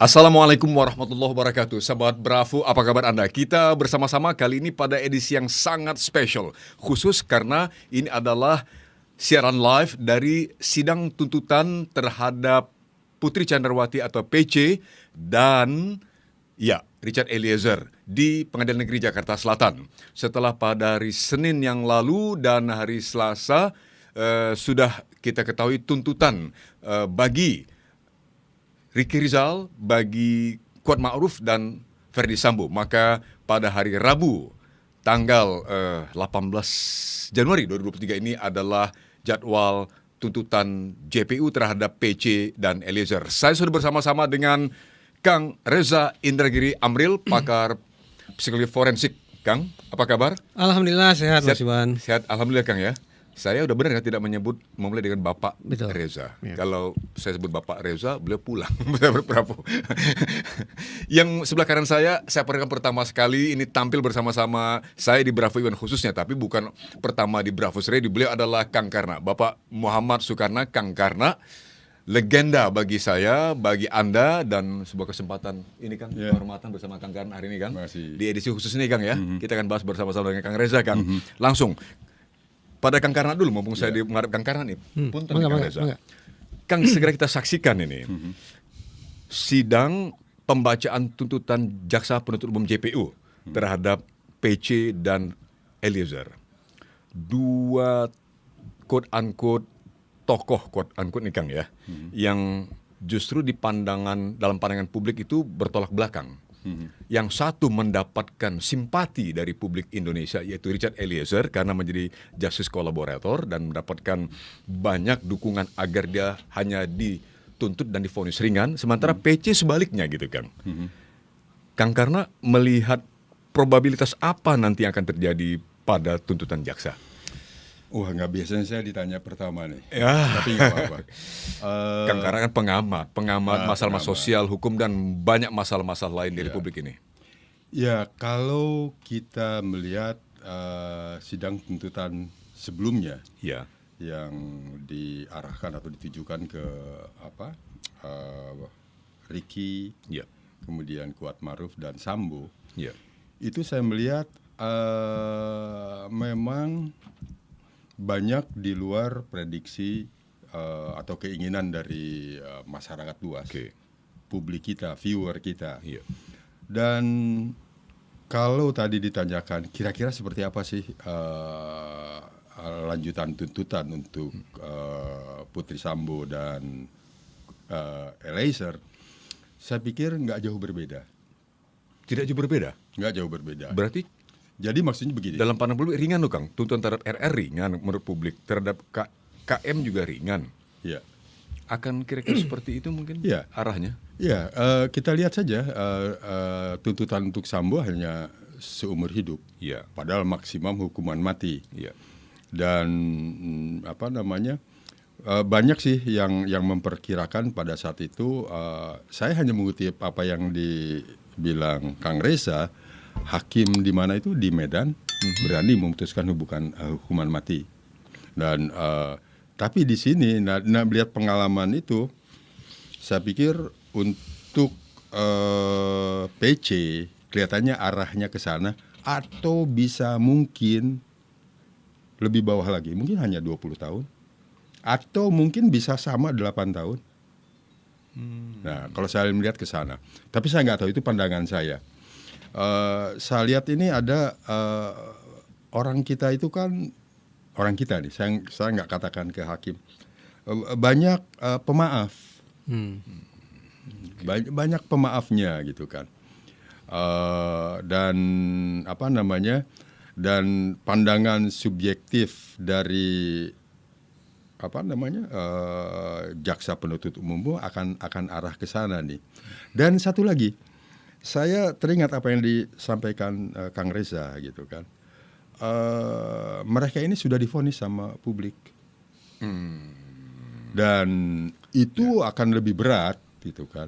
Assalamualaikum warahmatullahi wabarakatuh. Sahabat Bravo, apa kabar Anda? Kita bersama-sama kali ini pada edisi yang sangat spesial. Khusus karena ini adalah siaran live dari sidang tuntutan terhadap Putri Chandrawati atau PC dan Richard Eliezer di Pengadilan Negeri Jakarta Selatan. Setelah pada hari Senin yang lalu dan hari Selasa sudah kita ketahui tuntutan bagi Ricky Rizal, bagi Kuat Ma'ruf dan Ferdi Sambo. Maka pada hari Rabu tanggal 18 Januari 2023 ini adalah jadwal tuntutan JPU terhadap PC dan Eliezer. Saya sudah bersama-sama dengan Kang Reza Indragiri Amril, pakar psikologi forensik. Kang, apa kabar? Alhamdulillah sehat Mas Iwan. Sehat, alhamdulillah Kang ya. Saya udah benar tidak memulai dengan Bapak Betul. Reza. Ya. Kalau saya sebut Bapak Reza, beliau pulang. Berbravo. Yang sebelah kanan saya perkenalkan pertama sekali ini tampil bersama-sama saya di Bravo Iwan khususnya, tapi bukan pertama di Bravo Radio. Beliau adalah Kang Karna, Bapak Muhammad Sukarna, Kang Karna. Legenda bagi saya, bagi Anda, dan sebuah kesempatan ini Kang, kehormatan bersama Kang Karna hari ini Kang. Masih. Di edisi khusus ini Kang ya. Kita akan bahas bersama-sama dengan Kang Reza Kang. Langsung pada Kang Karna dulu, mumpung saya menghadap Kang Karna nih. Punten Kang Reza. Kang, segera kita saksikan ini sidang pembacaan tuntutan Jaksa Penuntut Umum JPU terhadap PC dan Eliezer. Dua quote unquote tokoh quote unquote nih Kang ya, yang justru dalam pandangan publik itu bertolak belakang. Yang satu mendapatkan simpati dari publik Indonesia, yaitu Richard Eliezer, karena menjadi justice collaborator dan mendapatkan banyak dukungan agar dia hanya dituntut dan divonis ringan. Sementara PC sebaliknya gitu Kang. Kang Karna melihat probabilitas apa nanti yang akan terjadi pada tuntutan jaksa? Wah, nggak biasanya saya ditanya pertama nih. Ya. Tapi nggak apa-apa. Kang Karna kan pengamat masalah sosial, hukum, dan banyak masalah-masalah lain di Republik ini. Ya, kalau kita melihat sidang tuntutan sebelumnya, yang diarahkan atau ditujukan ke Ricky, kemudian Kuat Ma'ruf dan Sambo, itu saya melihat memang banyak di luar prediksi atau keinginan dari masyarakat luas, publik kita, viewer kita. Dan kalau tadi ditanyakan kira-kira seperti apa sih lanjutan tuntutan untuk Putri Sambo dan Eliezer, saya pikir nggak jauh berbeda. Tidak jauh berbeda? Nggak jauh berbeda. Berarti jadi maksudnya begini. dalam pandangan publik ringan loh Kang, tuntutan terhadap RR ringan menurut publik, terhadap KM juga ringan. Ya. Akan kira-kira seperti itu mungkin arahnya? Ya, kita lihat saja tuntutan untuk Sambo hanya seumur hidup. Padahal maksimum hukuman mati. Dan banyak sih yang memperkirakan pada saat itu. Saya hanya mengutip apa yang dibilang Kang Reza. Hakim di mana itu di Medan berani memutuskan hukuman mati. Dan tapi di sini melihat pengalaman itu, saya pikir untuk PC kelihatannya arahnya ke sana, atau bisa mungkin lebih bawah lagi, mungkin hanya 20 tahun, atau mungkin bisa sama 8 tahun. Nah, kalau saya melihat ke sana, tapi saya nggak tahu, itu pandangan saya. Saya lihat ini ada orang kita itu kan, orang kita nih, saya nggak katakan ke hakim, banyak pemaaf, banyak pemaafnya gitu kan, dan dan pandangan subjektif dari jaksa penuntut umum akan arah ke sana nih. Dan satu lagi, saya teringat apa yang disampaikan Kang Reza gitu kan. Mereka ini sudah divonis sama publik. Dan itu akan lebih berat gitu kan.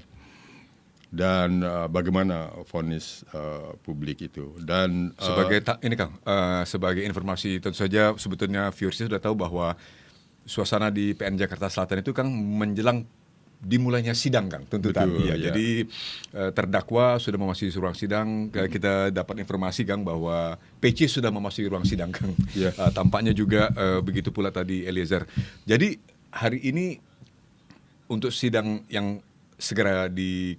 dan bagaimana vonis publik itu. Dan Ini Kang, sebagai informasi tentu saja sebetulnya viewers sudah tahu bahwa suasana di PN Jakarta Selatan itu Kang menjelang dimulainya sidang Kang, tuntutan. Betul, Iya, ya. jadi terdakwa sudah memasuki ruang sidang. Kita dapat informasi Kang bahwa PC sudah memasuki ruang sidang Kang. Ya. Tampaknya juga begitu pula tadi Eliezer. Jadi hari ini untuk sidang yang segera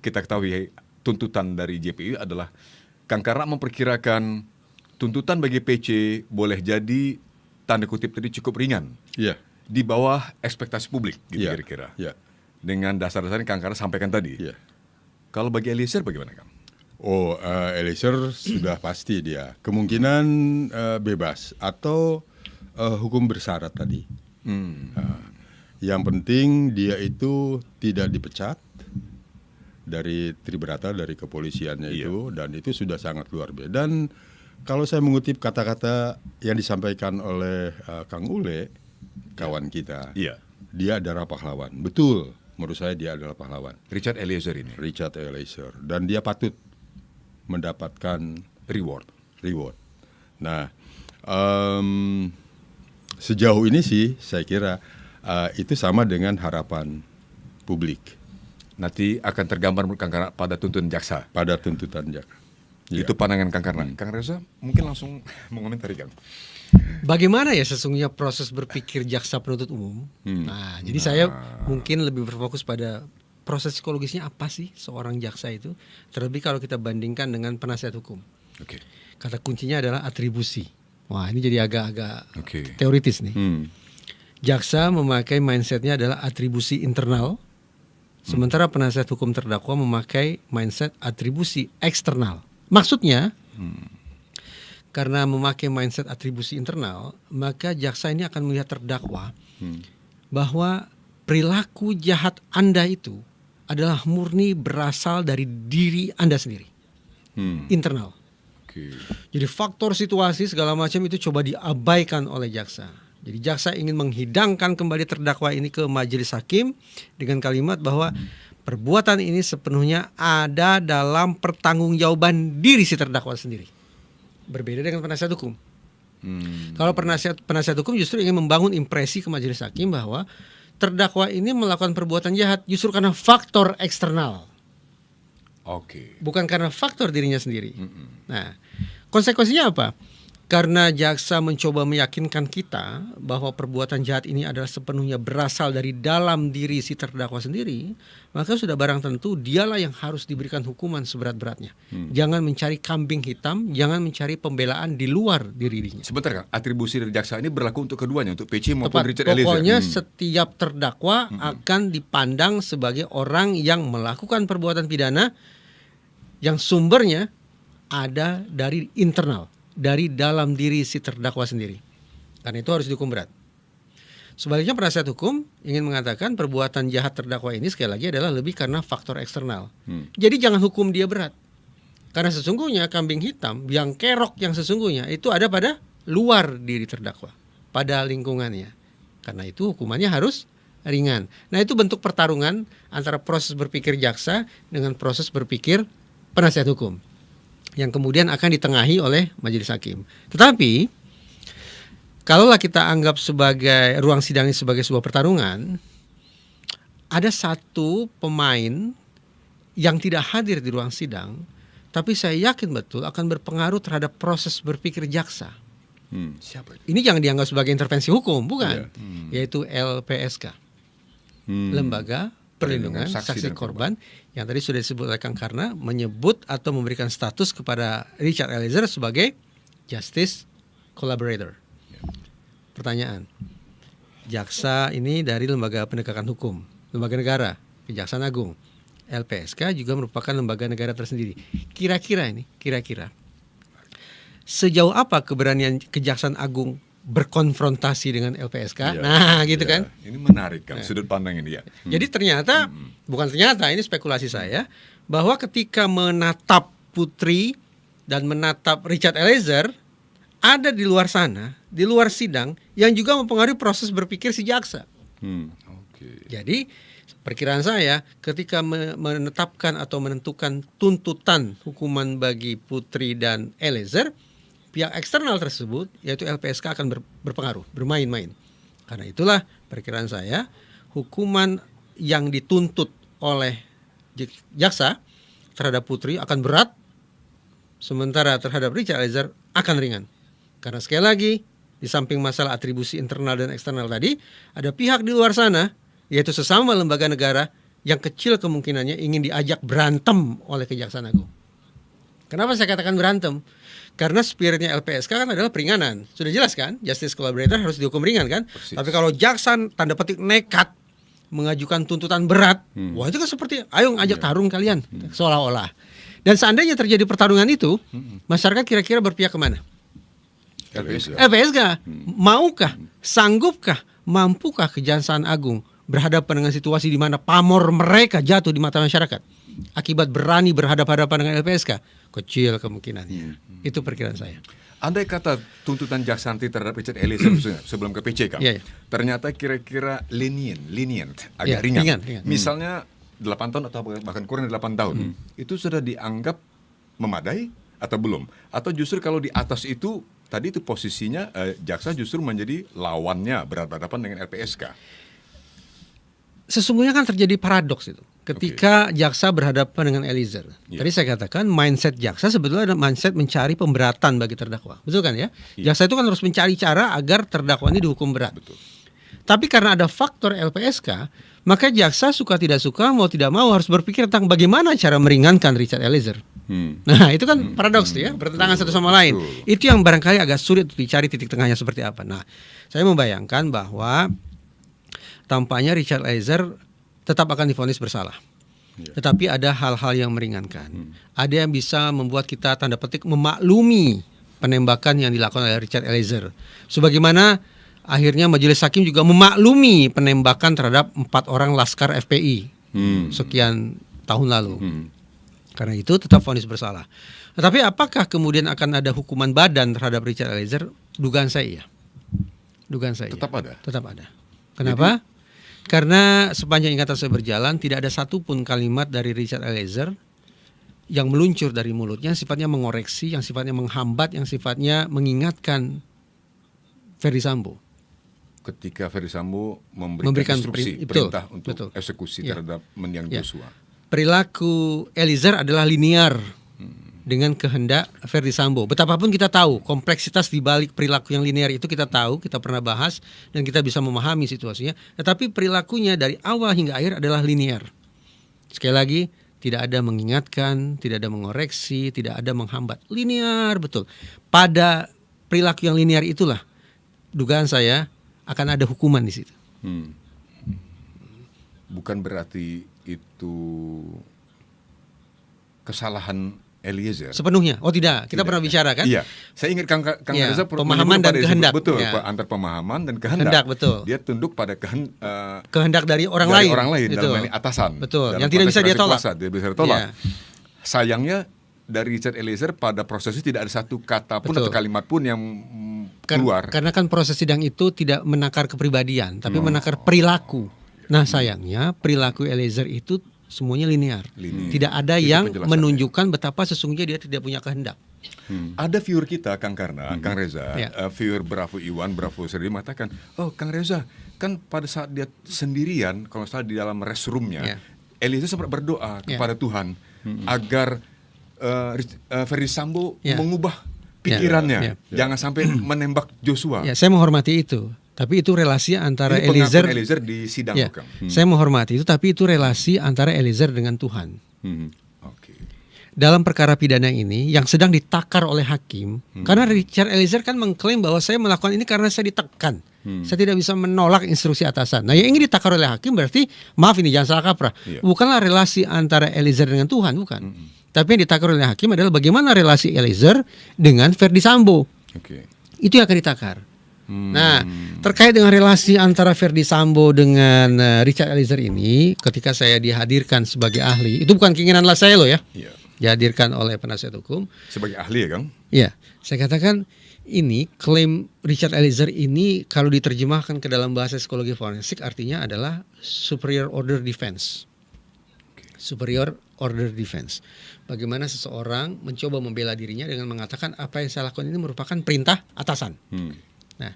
kita ketahui tuntutan dari JPU adalah Kang Karna memperkirakan tuntutan bagi PC boleh jadi tanda kutip tadi cukup ringan ya, di bawah ekspektasi publik gitu ya, kira-kira. ya, Dengan dasar-dasar yang Kang Karna sampaikan tadi. ya. Kalau bagi Eliezer bagaimana Kang? Oh, Eliezer sudah pasti dia kemungkinan bebas atau hukum bersyarat tadi. Yang penting dia itu tidak dipecat dari Tribrata, dari kepolisiannya itu, dan itu sudah sangat luar biasa. Dan kalau saya mengutip kata-kata yang disampaikan oleh Kang Ule, kawan kita, Iya. dia adalah pahlawan. Betul, menurut saya dia adalah pahlawan. Richard Eliezer ini. Richard Eliezer, dan dia patut mendapatkan Reward. Nah, sejauh ini sih saya kira itu sama dengan harapan publik Nanti akan tergambar menurut Kang Karna pada tuntutan jaksa. pada tuntutan jaksa. Ya. Itu pandangan Kang Karna. Kang Reza mungkin langsung mengomentari Kang. Bagaimana ya sesungguhnya proses berpikir jaksa penuntut umum? Nah, jadi saya mungkin lebih berfokus pada proses psikologisnya apa sih seorang jaksa itu, terlebih kalau kita bandingkan dengan penasihat hukum. Oke. Kata kuncinya adalah atribusi. Wah, ini jadi agak-agak Oke. teoritis nih. Jaksa Jaksa memakai mindsetnya adalah atribusi internal, sementara penasihat hukum terdakwa memakai mindset atribusi eksternal. Maksudnya, karena memakai mindset atribusi internal, maka jaksa ini akan melihat terdakwa bahwa perilaku jahat Anda itu adalah murni berasal dari diri Anda sendiri, internal. Oke. Jadi faktor situasi segala macam itu coba diabaikan oleh jaksa. Jadi jaksa ingin menghidangkan kembali terdakwa ini ke majelis hakim dengan kalimat bahwa perbuatan ini sepenuhnya ada dalam pertanggungjawaban diri si terdakwa sendiri. Berbeda dengan penasihat hukum. Kalau penasihat hukum justru ingin membangun impresi ke majelis hakim bahwa terdakwa ini melakukan perbuatan jahat justru karena faktor eksternal, Oke. bukan karena faktor dirinya sendiri. Nah, konsekuensinya apa? Karena jaksa mencoba meyakinkan kita bahwa perbuatan jahat ini adalah sepenuhnya berasal dari dalam diri si terdakwa sendiri, maka sudah barang tentu dialah yang harus diberikan hukuman seberat-beratnya. Jangan mencari kambing hitam, jangan mencari pembelaan di luar dirinya. Sebentar Kang, atribusi dari jaksa ini berlaku untuk keduanya, untuk PC maupun Tepat. Richard Eliezer. Pokoknya setiap terdakwa akan dipandang sebagai orang yang melakukan perbuatan pidana yang sumbernya ada dari internal, dari dalam diri si terdakwa sendiri. Karena itu harus dihukum berat. Sebaliknya penasihat hukum ingin mengatakan perbuatan jahat terdakwa ini sekali lagi adalah lebih karena faktor eksternal. Jadi jangan hukum dia berat. Karena sesungguhnya kambing hitam yang kerok yang sesungguhnya itu ada pada luar diri terdakwa, pada lingkungannya. Karena itu hukumannya harus ringan. Nah, itu bentuk pertarungan antara proses berpikir jaksa dengan proses berpikir penasihat hukum, yang kemudian akan ditengahi oleh majelis hakim. Tetapi kalaulah kita anggap sebagai ruang sidang ini sebagai sebuah pertarungan, ada satu pemain yang tidak hadir di ruang sidang, tapi saya yakin betul akan berpengaruh terhadap proses berpikir jaksa. Siapa itu? Ini jangan dianggap sebagai intervensi hukum, bukan? Yaitu LPSK, Lembaga Perlindungan Saksi dan Korban, yang tadi sudah disebut oleh Kang Karna, menyebut atau memberikan status kepada Richard Eliezer sebagai Justice Collaborator. Pertanyaan, jaksa ini dari lembaga penegakan hukum, lembaga negara, Kejaksaan Agung, LPSK juga merupakan lembaga negara tersendiri. Kira-kira sejauh apa keberanian Kejaksaan Agung berkonfrontasi dengan LPSK? Ya, Nah, gitu ya. kan? Ini menarik Kang, sudut pandang ini ya. Jadi ternyata, bukan ternyata, ini spekulasi saya, bahwa ketika menatap Putri dan menatap Richard Eliezer, ada di luar sana, di luar sidang, yang juga mempengaruhi proses berpikir si jaksa. Oke. Jadi Perkiraan saya ketika menetapkan atau menentukan tuntutan hukuman bagi Putri dan Eliezer, pihak eksternal tersebut yaitu LPSK akan berpengaruh, bermain-main. Karena itulah perkiraan saya hukuman yang dituntut oleh jaksa terhadap Putri akan berat, sementara terhadap Richard Eliezer akan ringan. Karena sekali lagi, di samping masalah atribusi internal dan eksternal tadi, ada pihak di luar sana, yaitu sesama lembaga negara yang kecil kemungkinannya ingin diajak berantem oleh Kejaksaan Agung. Kenapa saya katakan berantem? Karena spiritnya LPSK kan adalah peringanan. Sudah jelas kan? Justice collaborator harus dihukum ringan kan? Persis. Tapi kalau jaksa tanda petik nekat mengajukan tuntutan berat, wah itu kan seperti ayo ngajak tarung kalian, seolah-olah. Dan seandainya terjadi pertarungan itu, masyarakat kira-kira berpihak kemana? LPSK. Maukah, sanggupkah, mampukah Kejaksaan Agung berhadapan dengan situasi di mana pamor mereka jatuh di mata masyarakat akibat berani berhadapan-hadapan dengan LPSK? Kecil kemungkinannya. Itu perkiraan saya. Andai kata tuntutan jaksa nanti terhadap Richard Eliezer sebelum ke PC, Kang, Iya, iya. ternyata kira-kira lenient, agak Iya, ringan. ringan. Misalnya 8 tahun atau bahkan kurang dari 8 tahun, itu sudah dianggap memadai atau belum? Atau justru kalau di atas itu, tadi itu posisinya jaksa justru menjadi lawannya berhadapan dengan LPSK. Sesungguhnya kan terjadi paradoks itu. Ketika jaksa berhadapan dengan Eliezer. Iya. Tadi saya katakan mindset jaksa sebetulnya ada mindset mencari pemberatan bagi terdakwa. Betul kan ya? Iya. Jaksa itu kan harus mencari cara agar terdakwa ini dihukum berat. Betul. Tapi karena ada faktor LPSK, maka jaksa suka tidak suka, mau tidak mau harus berpikir tentang bagaimana cara meringankan Richard Eliezer. Nah itu kan paradoks tuh ya, bertentangan satu sama lain. Betul. Itu yang barangkali agak sulit untuk dicari titik tengahnya seperti apa. Nah saya membayangkan bahwa tampaknya Richard Eliezer tetap akan divonis bersalah. Tetapi ada hal-hal yang meringankan. Ada yang bisa membuat kita tanda petik memaklumi penembakan yang dilakukan oleh Richard Eliezer. Sebagaimana akhirnya majelis hakim juga memaklumi penembakan terhadap 4 orang laskar FPI sekian tahun lalu. Karena itu tetap vonis bersalah. Tetapi apakah kemudian akan ada hukuman badan terhadap Richard Eliezer? Dugaan saya iya. Dugaan saya Tetap iya. ada? Tetap ada. Kenapa? Karena sepanjang ingatan saya berjalan tidak ada satupun kalimat dari Richard Eliezer yang meluncur dari mulutnya yang sifatnya mengoreksi, yang sifatnya menghambat, yang sifatnya mengingatkan Ferdy Sambo. Ketika Ferdy Sambo Memberikan instruksi, betul, perintah untuk betul. eksekusi Ya. terhadap mendiang Ya. Joshua. Perilaku Eliezer adalah linear dengan kehendak Ferdy Sambo. Betapapun kita tahu kompleksitas di balik perilaku yang linear itu kita tahu, kita pernah bahas dan kita bisa memahami situasinya. Tetapi perilakunya dari awal hingga akhir adalah linear. Sekali lagi, tidak ada mengingatkan, tidak ada mengoreksi, tidak ada menghambat. Linear betul. Pada perilaku yang linear itulah dugaan saya akan ada hukuman di situ. Bukan berarti itu kesalahan Eliezer. Sepenuhnya. Oh tidak, kita Tidak, pernah ya. bicara kan? Iya, saya ingat Kang Iya, Reza pemahaman dan kehendak. Betul, Ya. antar pemahaman dan kehendak. Kehendak, betul. Dia tunduk pada kehendak dari orang dari lain. orang lain Betul. dalam ini atasan. Betul. Dalam Yang tidak bisa konteks dia tolak. kuasa, tidak bisa ditolak. Iya. Sayangnya dari Richard Eliezer pada proses itu tidak ada satu kata pun Betul. atau kalimat pun yang keluar. Karena kan proses sidang itu tidak menakar kepribadian, tapi menakar perilaku. Nah sayangnya perilaku Eliezer itu semuanya linear. Linear. Tidak ada Itu yang penjelasannya. menunjukkan betapa sesungguhnya dia tidak punya kehendak. Ada viewer kita, Kang Karna, Kang Reza, Ya. viewer Bravo Iwan, Bravo Seri mengatakan, oh Kang Reza, kan pada saat dia sendirian, kalau salah di dalam restroomnya, Ya. Eliezer sempat berdoa Ya. kepada Tuhan agar Ferdy Sambo Ya. mengubah pikirannya, Ya. jangan sampai menembak Joshua. Ya, saya menghormati itu. Tapi itu relasi antara Ini pengakuan Eliezer. Eliezer di sidang, Ya, Kang. saya menghormati itu, tapi itu relasi antara Eliezer dengan Tuhan. Oke. Dalam perkara pidana ini yang sedang ditakar oleh hakim, karena Richard Eliezer kan mengklaim bahwa saya melakukan ini karena saya ditekan, saya tidak bisa menolak instruksi atasan. Nah yang ingin ditakar oleh hakim berarti, maaf ini jangan salah kaprah, Iya. bukanlah relasi antara Eliezer dengan Tuhan, bukan. Tapi yang ditakar oleh hakim adalah bagaimana relasi Eliezer dengan Ferdy Sambo. Oke. Itu yang akan ditakar. Nah, terkait dengan relasi antara Ferdy Sambo dengan Richard Eliezer ini, ketika saya dihadirkan sebagai ahli, itu bukan keinginanlah saya loh ya, Iya. dihadirkan oleh penasihat hukum. Sebagai ahli ya, Kang? Ya, saya katakan ini klaim Richard Eliezer ini kalau diterjemahkan ke dalam bahasa psikologi forensik artinya adalah superior order defense. Superior order defense. Bagaimana seseorang mencoba membela dirinya dengan mengatakan apa yang saya lakukan ini merupakan perintah atasan. Nah,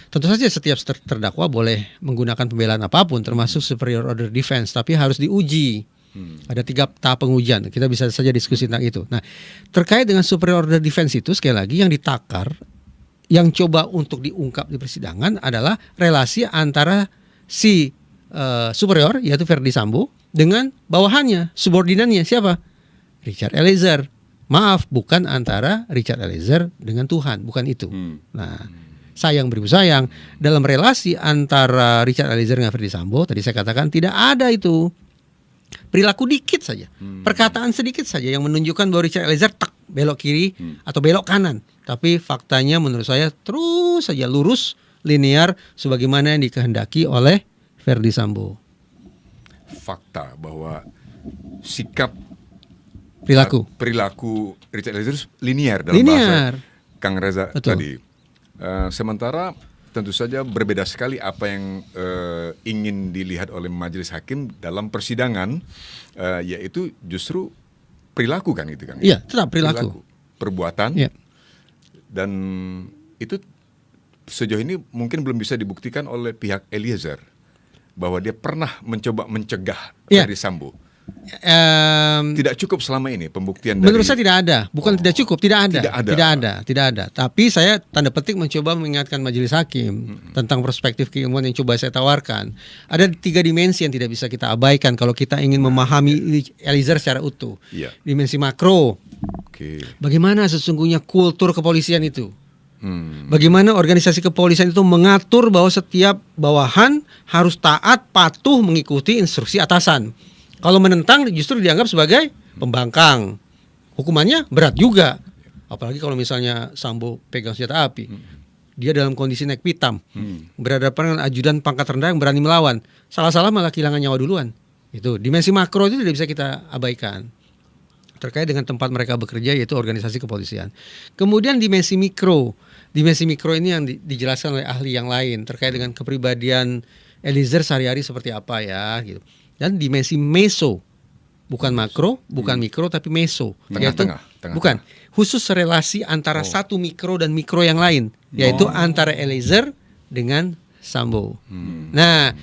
tentu saja setiap terdakwa boleh menggunakan pembelaan apapun termasuk superior order defense, tapi harus diuji. Ada 3 tahap pengujian. Kita bisa saja diskusi tentang itu. Nah, terkait dengan superior order defense itu sekali lagi yang ditakar, yang coba untuk diungkap di persidangan adalah relasi antara si superior yaitu Verdi Sambo dengan bawahannya, subordinannya siapa? Richard Eliezer. Maaf, bukan antara Richard Eliezer dengan Tuhan, bukan itu. Nah, sayang beribu sayang, dalam relasi antara Richard Eliezer dengan Verdi Sambo tadi saya katakan tidak ada itu. Perilaku dikit saja, perkataan sedikit saja yang menunjukkan bahwa Richard Eliezer belok kiri atau belok kanan. Tapi faktanya menurut saya terus saja lurus, linear sebagaimana yang dikehendaki oleh Verdi Sambo. Fakta bahwa sikap Perilaku Richard Eliezer linear dalam linear. bahasa Kang Reza Betul. tadi. Sementara tentu saja berbeda sekali apa yang ingin dilihat oleh majelis hakim dalam persidangan, yaitu justru perilaku kan itu kan? Iya, tetap perilaku. Perbuatan. Iya. Dan itu sejauh ini mungkin belum bisa dibuktikan oleh pihak Eliezer bahwa dia pernah mencoba mencegah Iya. Verdi Sambo. Em, Tidak cukup selama ini pembuktian Menurut dari saya tidak ada, bukan tidak cukup, tidak ada. Tidak ada. Tapi saya tanda petik mencoba mengingatkan majelis hakim tentang perspektif keilmuan yang coba saya tawarkan. Ada 3 dimensi yang tidak bisa kita abaikan kalau kita ingin memahami Eliezer secara utuh. Iya. Dimensi makro, Oke. bagaimana sesungguhnya kultur kepolisian itu. Bagaimana organisasi kepolisian itu mengatur bahwa setiap bawahan harus taat, patuh mengikuti instruksi atasan. Kalau menentang justru dianggap sebagai pembangkang. Hukumannya berat juga. Apalagi kalau misalnya Sambo pegang senjata api. Dia dalam kondisi naik pitam. Berhadapan dengan ajudan pangkat rendah yang berani melawan. Salah-salah malah kehilangan nyawa duluan. Itu dimensi makro itu tidak bisa kita abaikan. Terkait dengan tempat mereka bekerja yaitu organisasi kepolisian. Kemudian dimensi mikro. Dimensi mikro ini yang dijelaskan oleh ahli yang lain terkait dengan kepribadian Eliezer sehari-hari seperti apa ya gitu. Dan dimensi meso, bukan makro, bukan mikro, tapi meso, Tengah-tengah, bukan khusus relasi antara satu mikro dan mikro yang lain, yaitu antara Eliezer dengan Sambo. Nah,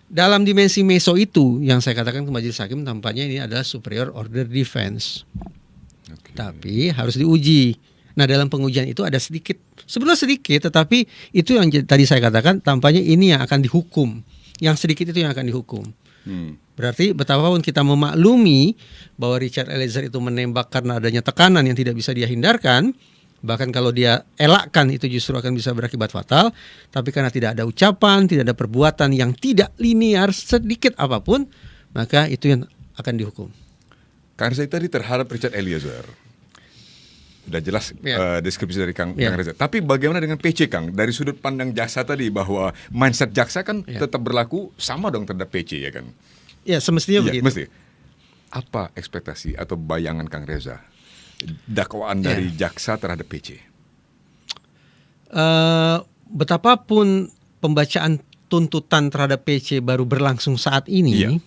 dalam dimensi meso itu yang saya katakan ke majelis hakim tampaknya ini adalah superior order defense. Tapi harus diuji. Nah, dalam pengujian itu ada sedikit, sebenarnya sedikit, tetapi itu yang tadi saya katakan tampaknya ini yang akan dihukum. Yang sedikit itu yang akan dihukum. Berarti betapapun kita memaklumi bahwa Richard Eliezer itu menembak karena adanya tekanan yang tidak bisa dia hindarkan, bahkan kalau dia elakkan itu justru akan bisa berakibat fatal, tapi karena tidak ada ucapan, tidak ada perbuatan yang tidak linear sedikit apapun, maka itu yang akan dihukum. Kang Reza tadi terhadap Richard Eliezer. Sudah jelas deskripsi dari Kang Reza. Tapi bagaimana dengan PC, Kang? Dari sudut pandang jaksa tadi bahwa mindset jaksa kan tetap berlaku sama dong terhadap PC ya kan? Ya semestinya begitu. Mesti. Apa ekspektasi atau bayangan Kang Reza dakwaan dari jaksa terhadap PC? Betapapun pembacaan tuntutan terhadap PC baru berlangsung saat ini,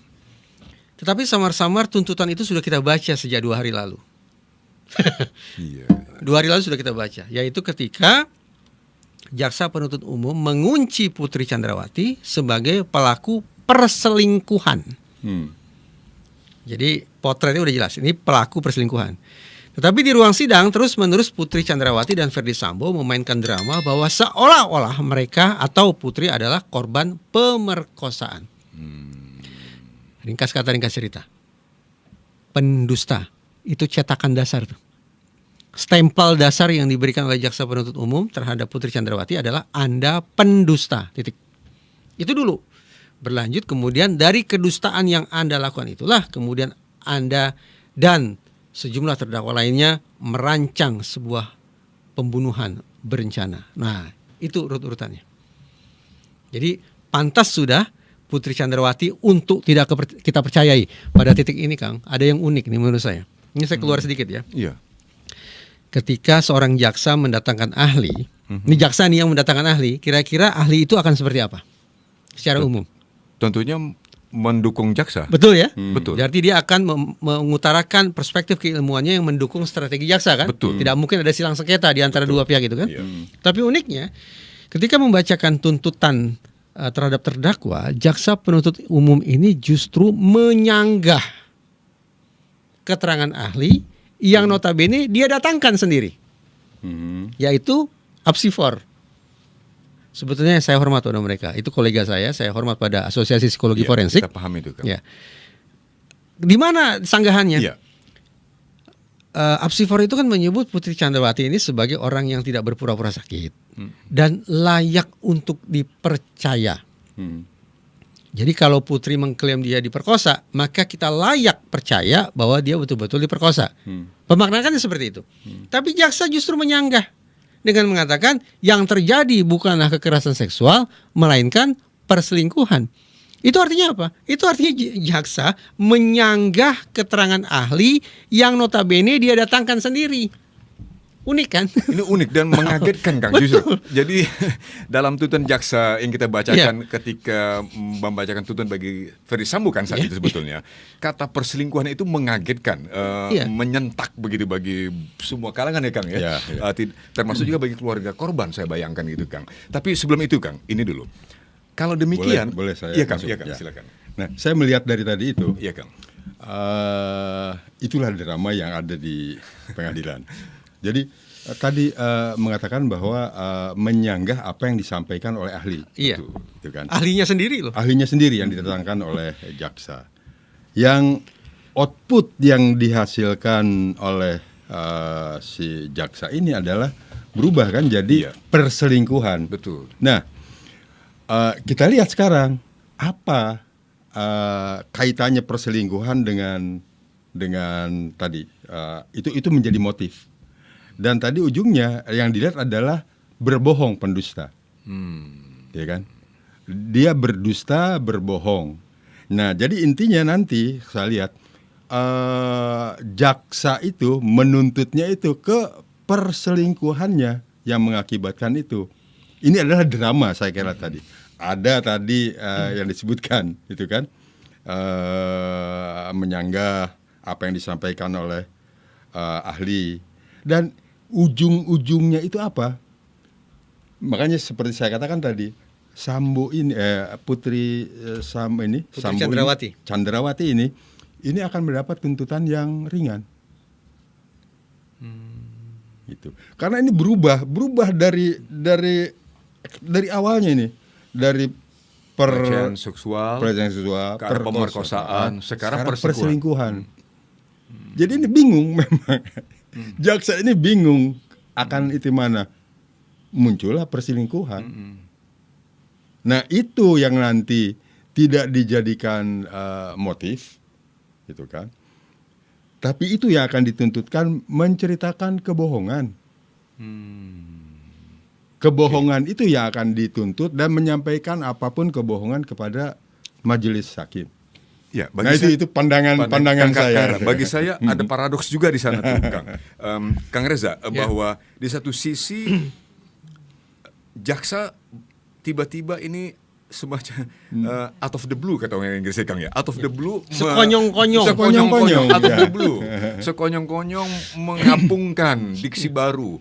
tetapi samar-samar tuntutan itu sudah kita baca sejak 2 hari lalu. 2 hari lalu sudah kita baca, yaitu ketika jaksa penuntut umum mengunci Putri Chandrawati sebagai pelaku perselingkuhan. Jadi potretnya udah jelas, ini pelaku perselingkuhan. Tetapi di ruang sidang terus-menerus Putri Chandrawati dan Verdi Sambo memainkan drama bahwa seolah-olah mereka atau Putri adalah korban pemerkosaan. Ringkas kata, ringkas cerita. Pendusta. Itu cetakan dasar tuh. Stempel dasar yang diberikan oleh jaksa penuntut umum terhadap Putri Chandrawati adalah Anda pendusta. Titik. Itu dulu. Berlanjut kemudian dari kedustaan yang Anda lakukan itulah kemudian Anda dan sejumlah terdakwa lainnya merancang sebuah pembunuhan berencana. Nah, itu urut-urutannya. Jadi pantas sudah Putri Chandrawati untuk tidak kita percayai. Pada titik ini, Kang, ada yang unik nih menurut saya. Ini saya keluar sedikit ya. Iya. Ketika seorang jaksa mendatangkan ahli Ini jaksa nih yang mendatangkan ahli. Kira-kira ahli itu akan seperti apa? Secara umum. Tentunya mendukung jaksa. Betul ya? Betul. Berarti dia akan mengutarakan perspektif keilmuannya yang mendukung strategi jaksa kan? Betul. Tidak mungkin ada silang sengketa di antara dua pihak itu kan? Iya. Tapi uniknya ketika membacakan tuntutan terhadap terdakwa, jaksa penuntut umum ini justru menyanggah keterangan ahli yang notabene dia datangkan sendiri, yaitu Apsifor. Sebetulnya saya hormat pada mereka. Itu kolega saya hormat pada Asosiasi Psikologi Iya, Forensik. kita paham itu kan. Ya. Di mana sanggahannya? Iya. Apsifor itu kan menyebut Putri Chandrawati ini sebagai orang yang tidak berpura-pura sakit dan layak untuk dipercaya. Jadi kalau Putri mengklaim dia diperkosa, maka kita layak percaya bahwa dia betul-betul diperkosa. Pemaknaannya seperti itu. Tapi jaksa justru menyanggah dengan mengatakan yang terjadi bukanlah kekerasan seksual, melainkan perselingkuhan. Itu artinya apa? Itu artinya jaksa menyanggah keterangan ahli yang notabene dia datangkan sendiri. Unik kan? Ini unik dan mengagetkan Kang justru. Jadi dalam tuntutan jaksa yang kita bacakan ketika membacakan tuntutan bagi Ferdy Sambo kan saat itu sebetulnya, kata perselingkuhan itu mengagetkan, menyentak begitu bagi semua kalangan ya Kang ya. Termasuk juga bagi keluarga korban saya bayangkan gitu Kang. Tapi sebelum itu Kang, ini dulu. Kalau demikian, boleh saya iya Kang, masuk? iya Kang, Ya. silakan. Nah, saya melihat dari tadi itu, Iya Kang. itulah drama yang ada di pengadilan. Jadi tadi mengatakan bahwa menyanggah apa yang disampaikan oleh ahli. Iya. Itu kan. Ahlinya sendiri loh. Ahlinya sendiri yang didatangkan oleh jaksa. Yang output yang dihasilkan oleh si jaksa ini adalah berubah kan jadi perselingkuhan. Betul. Nah, kita lihat sekarang apa kaitannya perselingkuhan dengan tadi itu menjadi motif. Dan tadi ujungnya yang dilihat adalah berbohong pendusta, ya kan? Dia berdusta, berbohong. Nah, jadi intinya nanti saya lihat jaksa itu menuntutnya itu ke perselingkuhannya yang mengakibatkan itu. Ini adalah drama saya kira tadi. Ada tadi yang disebutkan itu kan menyanggah apa yang disampaikan oleh ahli dan ujung-ujungnya itu apa? Makanya seperti saya katakan tadi, Sambo ini Putri Chandrawati ini akan mendapat tuntutan yang ringan. Gitu. Karena ini berubah dari awalnya ini, dari Pelecehan seksual, ke arah pemerkosaan, sekarang perselingkuhan. Jadi ini bingung memang. Jaksa ini bingung akan itu mana. Muncullah perselingkuhan. Nah, itu yang nanti tidak dijadikan motif, gitu kan. Tapi itu yang akan dituntutkan menceritakan kebohongan. Kebohongan itu yang akan dituntut dan menyampaikan apapun kebohongan kepada majelis hakim. Ya, nah itu pandangan saya. Bagi saya ada paradoks juga di sana tuh, Kang. Kang Reza, bahwa di satu sisi jaksa tiba-tiba ini semacam out of the blue kata orang Inggrisnya Kang ya, out of the blue, sekonyong-konyong, out of the blue, sekonyong-konyong menggabungkan diksi baru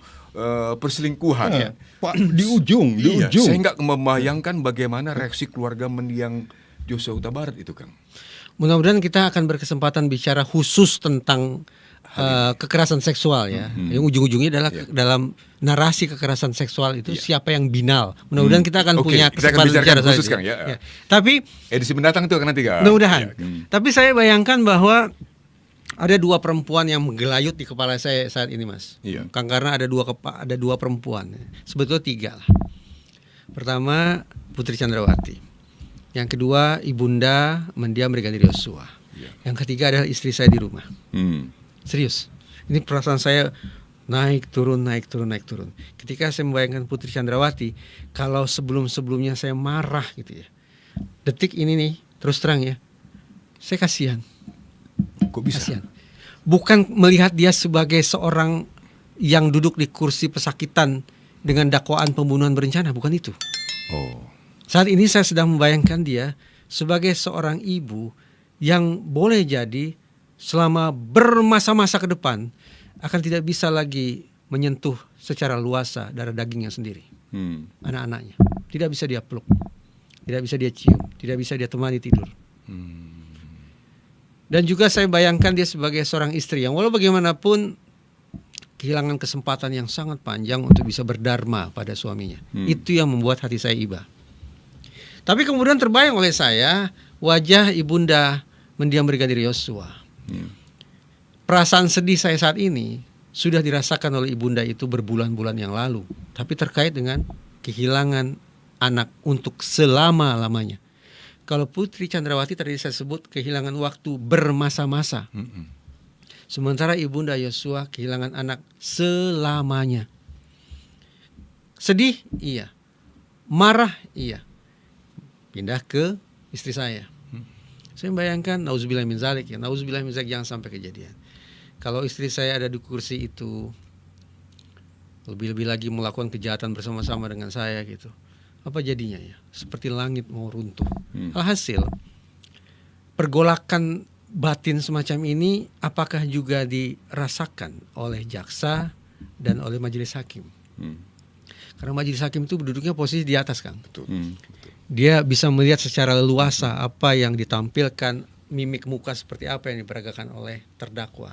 perselingkuhan. Pak, di ujung. Saya nggak membayangkan bagaimana reaksi keluarga mendiang Joshua Huta Barat itu Kang. Mudah-mudahan kita akan berkesempatan bicara khusus tentang kekerasan seksual ya. Yang ujung-ujungnya adalah dalam narasi kekerasan seksual itu siapa yang binal. Mudah-mudahan kita akan punya kesempatan bicara khusus soal Kang ya. Tapi edisi mendatang itu akan nanti Kang. Mudah-mudahan. Tapi saya bayangkan bahwa ada dua perempuan yang menggelayut di kepala saya saat ini, Mas. Kang, karena ada dua perempuan. Sebetulnya tiga lah. Pertama Putri Chandrawati. Yang kedua Ibunda mendiang Brigadir Yosua. Yang ketiga adalah istri saya di rumah. Serius. Ini perasaan saya naik turun. Ketika saya membayangkan Putri Chandrawati, kalau sebelum-sebelumnya saya marah gitu ya. Detik ini nih, terus terang ya. Saya kasihan. Kok bisa? Kasihan. Bukan melihat dia sebagai seorang yang duduk di kursi pesakitan dengan dakwaan pembunuhan berencana, bukan itu. Oh. Saat ini saya sedang membayangkan dia sebagai seorang ibu yang boleh jadi selama bermasa-masa ke depan akan tidak bisa lagi menyentuh secara luasa darah dagingnya sendiri. Anak-anaknya tidak bisa dia peluk, tidak bisa dia cium, tidak bisa dia temani tidur. Dan juga saya bayangkan dia sebagai seorang istri yang walau bagaimanapun kehilangan kesempatan yang sangat panjang untuk bisa berdharma pada suaminya. Itu yang membuat hati saya iba. Tapi kemudian terbayang oleh saya wajah ibunda mendiang Brigadir Yosua. Perasaan sedih saya saat ini sudah dirasakan oleh ibunda itu berbulan-bulan yang lalu. Tapi terkait dengan kehilangan anak untuk selama-lamanya. Kalau Putri Chandrawati tadi saya sebut kehilangan waktu bermasa-masa. Sementara ibunda Yosua kehilangan anak selamanya. Sedih? Iya. Marah? Iya. Pindah ke istri saya. Saya membayangkan, nauzubillah min zalik ya, nauzubillah min zalik, jangan sampai kejadian. Kalau istri saya ada di kursi itu, lebih-lebih lagi melakukan kejahatan bersama-sama dengan saya gitu, apa jadinya ya? Seperti langit mau runtuh. Alhasil, pergolakan batin semacam ini apakah juga dirasakan oleh jaksa dan oleh majelis hakim? Karena majelis hakim itu duduknya posisi di atas, Kang. Betul. Dia bisa melihat secara leluasa apa yang ditampilkan, mimik muka seperti apa yang diperagakan oleh terdakwa.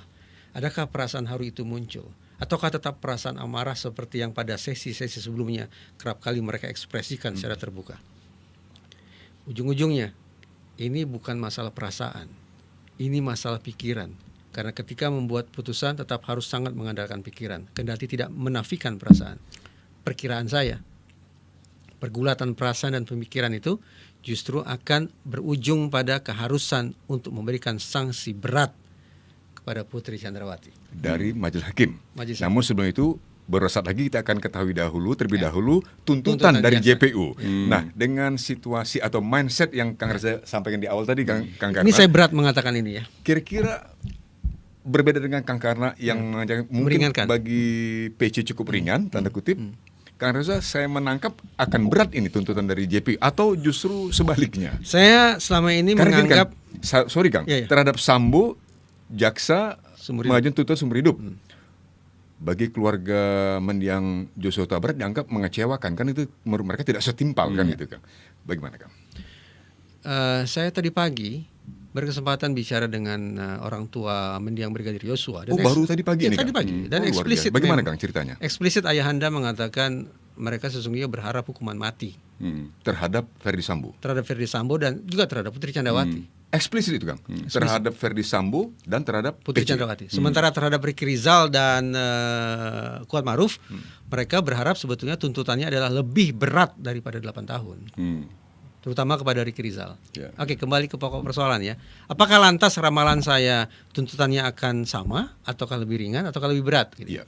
Adakah perasaan haru itu muncul? Ataukah tetap perasaan amarah seperti yang pada sesi-sesi sebelumnya kerap kali mereka ekspresikan secara terbuka? Ujung-ujungnya, ini bukan masalah perasaan, ini masalah pikiran. Karena ketika membuat putusan tetap harus sangat mengandalkan pikiran, kendati tidak menafikan perasaan. Perkiraan saya, pergulatan perasaan dan pemikiran itu justru akan berujung pada keharusan untuk memberikan sanksi berat kepada Putri Chandrawati Dari majelis hakim. Majelis Namun sebelum itu bersaat lagi kita akan ketahui terlebih dahulu Tuntutan tuntutan dari jaksa. JPU. Nah, dengan situasi atau mindset yang Kang Reza sampaikan di awal tadi, Kang Karna, Ini saya berat mengatakan ini ya. kira-kira berbeda dengan Kang Karna yang mengatakan mungkin Meringankan. bagi PC cukup ringan, tanda kutip. Kang Reza, saya menangkap akan berat ini tuntutan dari JPU atau justru sebaliknya? Saya selama ini Karena gini, menganggap Kang, sorry Kang, Iya, iya. terhadap Sambo, jaksa Seumur hidup. mengajukan tuntutan seumur hidup. Bagi keluarga mendiang Joshua Huta Barat dianggap mengecewakan, kan itu menurut mereka tidak setimpal kan itu, Kang. Bagaimana, Kang? saya tadi pagi berkesempatan bicara dengan orang tua mendiang Brigadir Yosua. Oh, baru tadi pagi ya, ini, tadi Kang? pagi. Dan Oh, luar eksplisit. biasa. Bagaimana, memang. Kang, ceritanya? Eksplisit ayahanda mengatakan mereka sesungguhnya berharap hukuman mati Terhadap Ferdi Sambo. terhadap Ferdi Sambo dan juga terhadap Putri Chandrawati. Eksplisit itu, Kang. Terhadap Ferdi Sambo dan terhadap Putri PC. Chandrawati. Sementara terhadap Ricky Rizal dan Kuat Maruf, mereka berharap sebetulnya tuntutannya adalah lebih berat daripada 8 tahun. Terutama kepada Ricky Rizal. Ya. Oke, kembali ke pokok persoalan ya. Apakah lantas ramalan saya tuntutannya akan sama, ataukah lebih ringan, ataukah lebih berat? Gitu. Iya.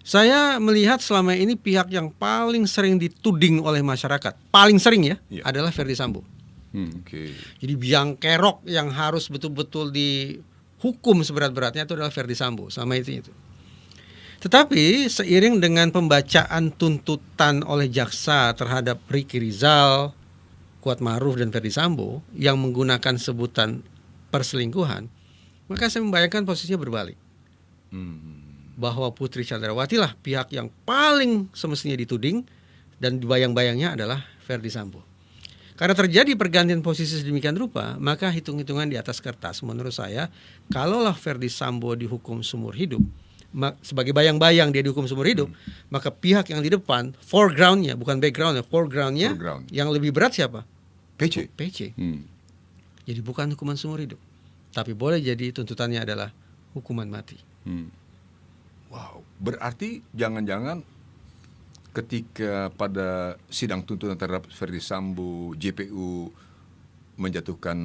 Saya melihat selama ini pihak yang paling sering dituding oleh masyarakat, paling sering ya, Iya. adalah Ferdi Sambo. Oke. Jadi biang kerok yang harus betul-betul dihukum seberat-beratnya itu adalah Ferdi Sambo sama itu. Tetapi seiring dengan pembacaan tuntutan oleh jaksa terhadap Ricky Rizal, Kuat Maruf dan Ferdi Sambo yang menggunakan sebutan perselingkuhan, maka saya membayangkan posisinya berbalik. Bahwa Putri Chandrawati lah pihak yang paling semestinya dituding dan dibayang-bayangnya adalah Ferdi Sambo. Karena terjadi pergantian posisi sedemikian rupa, maka hitung-hitungan di atas kertas menurut saya, kalaulah Ferdi Sambo dihukum seumur hidup, sebagai bayang-bayang dia dihukum seumur hidup, maka pihak yang di depan, foregroundnya, bukan backgroundnya, foregroundnya, Foreground. yang lebih berat siapa? PC. PC. Jadi bukan hukuman seumur hidup, tapi boleh jadi tuntutannya adalah hukuman mati. Wow, berarti jangan-jangan ketika pada sidang tuntutan terhadap Ferdi Sambo, JPU menjatuhkan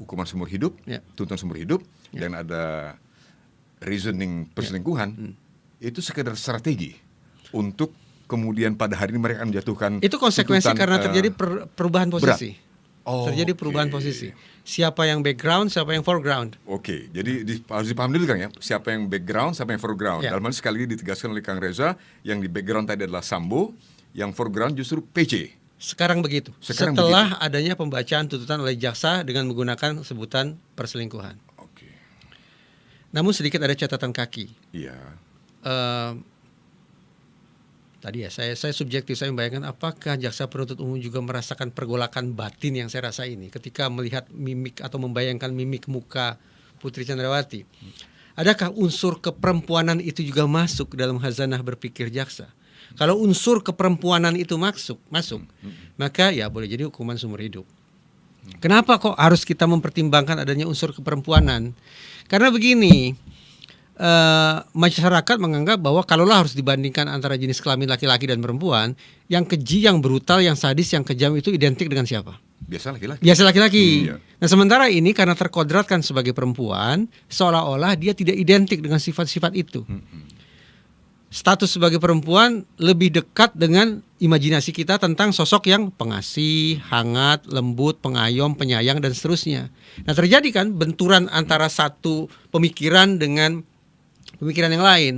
hukuman seumur hidup, Ya. tuntutan seumur hidup, dan ada reasoning perselingkuhan, itu sekedar strategi untuk kemudian pada hari ini mereka akan menjatuhkan Itu konsekuensi tuntutan, karena terjadi perubahan posisi. Oh, terjadi perubahan oke. posisi. Siapa yang background, siapa yang foreground. Oke, jadi harus dipahami dulu Kang ya, siapa yang background, siapa yang foreground. Ya. Dalam hal ini sekali lagi ditegaskan oleh Kang Reza, yang di background tadi adalah Sambo, yang foreground justru PC. Sekarang begitu. Sekarang Setelah adanya pembacaan tuntutan oleh jaksa dengan menggunakan sebutan perselingkuhan. Oke, Namun sedikit ada catatan kaki. iya. Tadi ya saya subjektif, saya membayangkan apakah jaksa penuntut umum juga merasakan pergolakan batin yang saya rasa ini ketika melihat mimik atau membayangkan mimik muka Putri Chandrawati. Adakah unsur keperempuanan itu juga masuk dalam khazanah berpikir jaksa? Kalau unsur keperempuanan itu masuk, maka ya boleh jadi hukuman seumur hidup. Kenapa kok harus kita mempertimbangkan adanya unsur keperempuanan? Karena begini, masyarakat menganggap bahwa kalaulah harus dibandingkan antara jenis kelamin laki-laki dan perempuan, yang keji, yang brutal, yang sadis, yang kejam itu identik dengan siapa? Biasa laki-laki. Biasa laki-laki. Iya. Nah sementara ini karena terkodratkan sebagai perempuan, seolah-olah dia tidak identik dengan sifat-sifat itu. Status sebagai perempuan lebih dekat dengan imajinasi kita tentang sosok yang pengasih, hangat, lembut, pengayom, penyayang, dan seterusnya. Nah terjadi kan benturan antara satu pemikiran dengan pemikiran yang lain,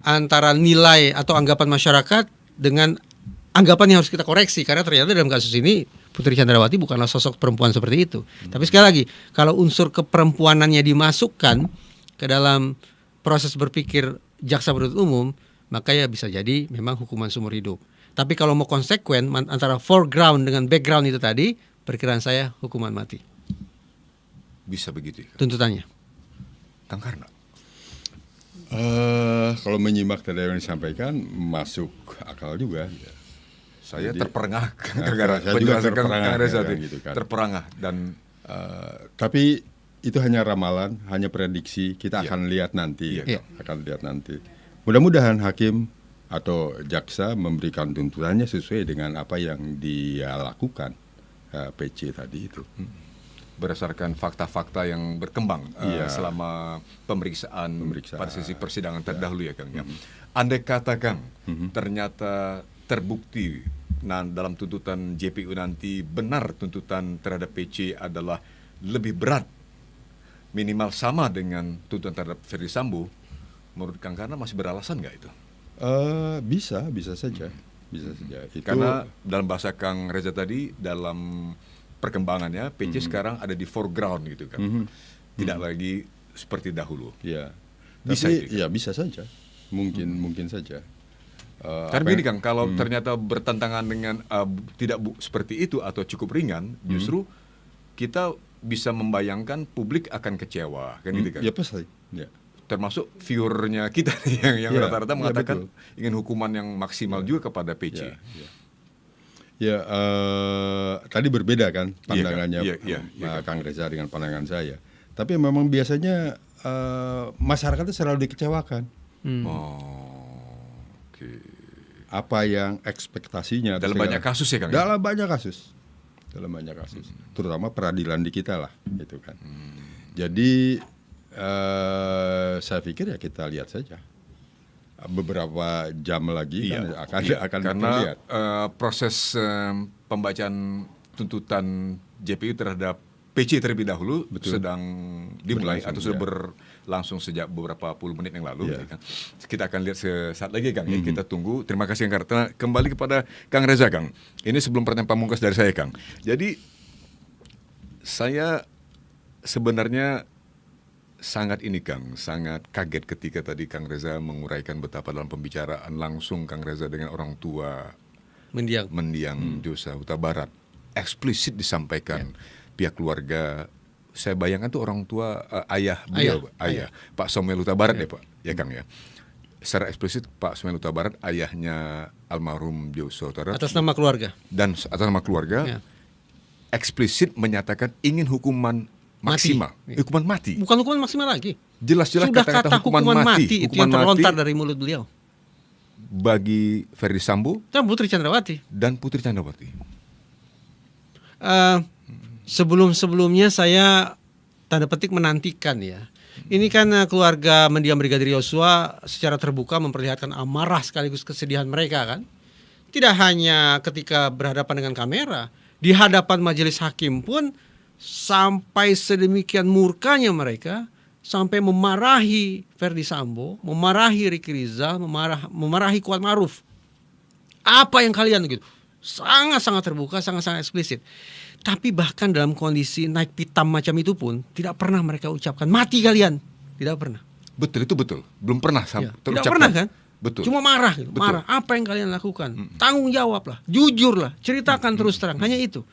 antara nilai atau anggapan masyarakat dengan anggapan yang harus kita koreksi, karena ternyata dalam kasus ini Putri Chandrawati bukanlah sosok perempuan seperti itu. Tapi sekali lagi, kalau unsur keperempuanannya dimasukkan ke dalam proses berpikir jaksa penuntut umum, maka ya bisa jadi memang hukuman seumur hidup. Tapi kalau mau konsekuen antara foreground dengan background itu tadi, perkiraan saya hukuman mati Bisa begitu ya, tuntutannya. Kang Karna. Kalau menyimak tadi yang disampaikan masuk akal juga. Saya Jadi, terperangah Kang saya juga terperangah, Kang Reza ya, tadi. gitu kan. Terperangah dan Tapi itu hanya ramalan, hanya prediksi. Kita Iya. akan lihat nanti. Iya. Akan lihat nanti. Mudah-mudahan hakim atau jaksa memberikan tuntutannya sesuai dengan apa yang dia lakukan, PC tadi itu. berdasarkan fakta-fakta yang berkembang Iya. selama pemeriksaan pada sesi persidangan terdahulu ya Kang. Ya. Andai kata Kang ternyata terbukti dalam tuntutan JPU nanti benar tuntutan terhadap PC adalah lebih berat, minimal sama dengan tuntutan terhadap Ferdy Sambo, menurut Kang Karna masih beralasan nggak itu? Bisa saja. Bisa saja. Itu, Karena dalam bahasa Kang Reza tadi, dalam perkembangannya PC sekarang ada di foreground gitu kan, tidak lagi seperti dahulu. ya. Bisa Tapi itu, ya bisa saja. Mungkin saja. Karena begini Kang, kalau ternyata bertentangan dengan seperti itu atau cukup ringan, justru kita bisa membayangkan publik akan kecewa, kan gitu kan? Ya pasti. Ya. Termasuk viewernya kita nih, yang Ya, rata-rata ya, mengatakan betul. ingin hukuman yang maksimal juga kepada PC. Ya, tadi berbeda kan pandangannya Iya, Kang Reza dengan pandangan saya. Tapi memang biasanya masyarakatnya selalu dikecewakan. Oh, oke. Apa yang ekspektasinya atau Dalam segala- banyak kasus ya Kang? Dalam banyak kasus, terutama peradilan di kita lah, gitu kan. Jadi saya pikir ya kita lihat saja. Beberapa jam lagi kan akan karena dilihat. proses pembacaan tuntutan JPU terhadap PC terlebih dahulu sedang dimulai Berlangsung, atau sudah ya. berlangsung sejak beberapa puluh menit yang lalu. Ya. Gitu kan. Kita akan lihat sesaat lagi Kang. Ya. Kita tunggu. Terima kasih Kang Karna. Kembali kepada Kang Reza Kang. Ini sebelum pertanyaan pamungkas dari saya Kang. Jadi saya sebenarnya sangat kaget ketika tadi Kang Reza menguraikan betapa dalam pembicaraan langsung Kang Reza dengan orang tua mendiang Joshua Huta Barat eksplisit disampaikan pihak keluarga. Saya bayangkan tuh orang tua ayah beliau, ayah Pak Samuel Huta Barat ya Pak, ya Kang ya. Secara eksplisit Pak Samuel Huta Barat ayahnya almarhum Joshua Huta Barat Atas nama keluarga. dan atas nama keluarga eksplisit menyatakan ingin hukuman maksimal, hukuman mati. Bukan hukuman maksimal lagi. Jelas-jelas Sudah kata hukuman mati itu yang terlontar dari mulut beliau. Bagi Ferdy Sambo Dan Putri Chandrawati. dan Putri Chandrawati. Sebelum-sebelumnya saya tanda petik menantikan ya. Ini kan keluarga mendiang Brigadir Yosua secara terbuka memperlihatkan amarah sekaligus kesedihan mereka kan. Tidak hanya ketika berhadapan dengan kamera, Di hadapan majelis hakim pun sampai sedemikian murkanya mereka sampai memarahi Verdi Sambo, memarahi Ricky Rizal, memarahi Kuat Maruf. Apa yang kalian gitu? Sangat-sangat terbuka, sangat-sangat eksplisit. Tapi bahkan dalam kondisi naik pitam macam itu pun tidak pernah mereka ucapkan mati kalian. Tidak pernah. Betul, itu betul. Belum pernah Ya, tidak terucapkan. pernah kan? Betul. Cuma marah gitu. Betul. Marah. Apa yang kalian lakukan? Tanggung jawablah, jujurlah, ceritakan terus terang. Hanya itu.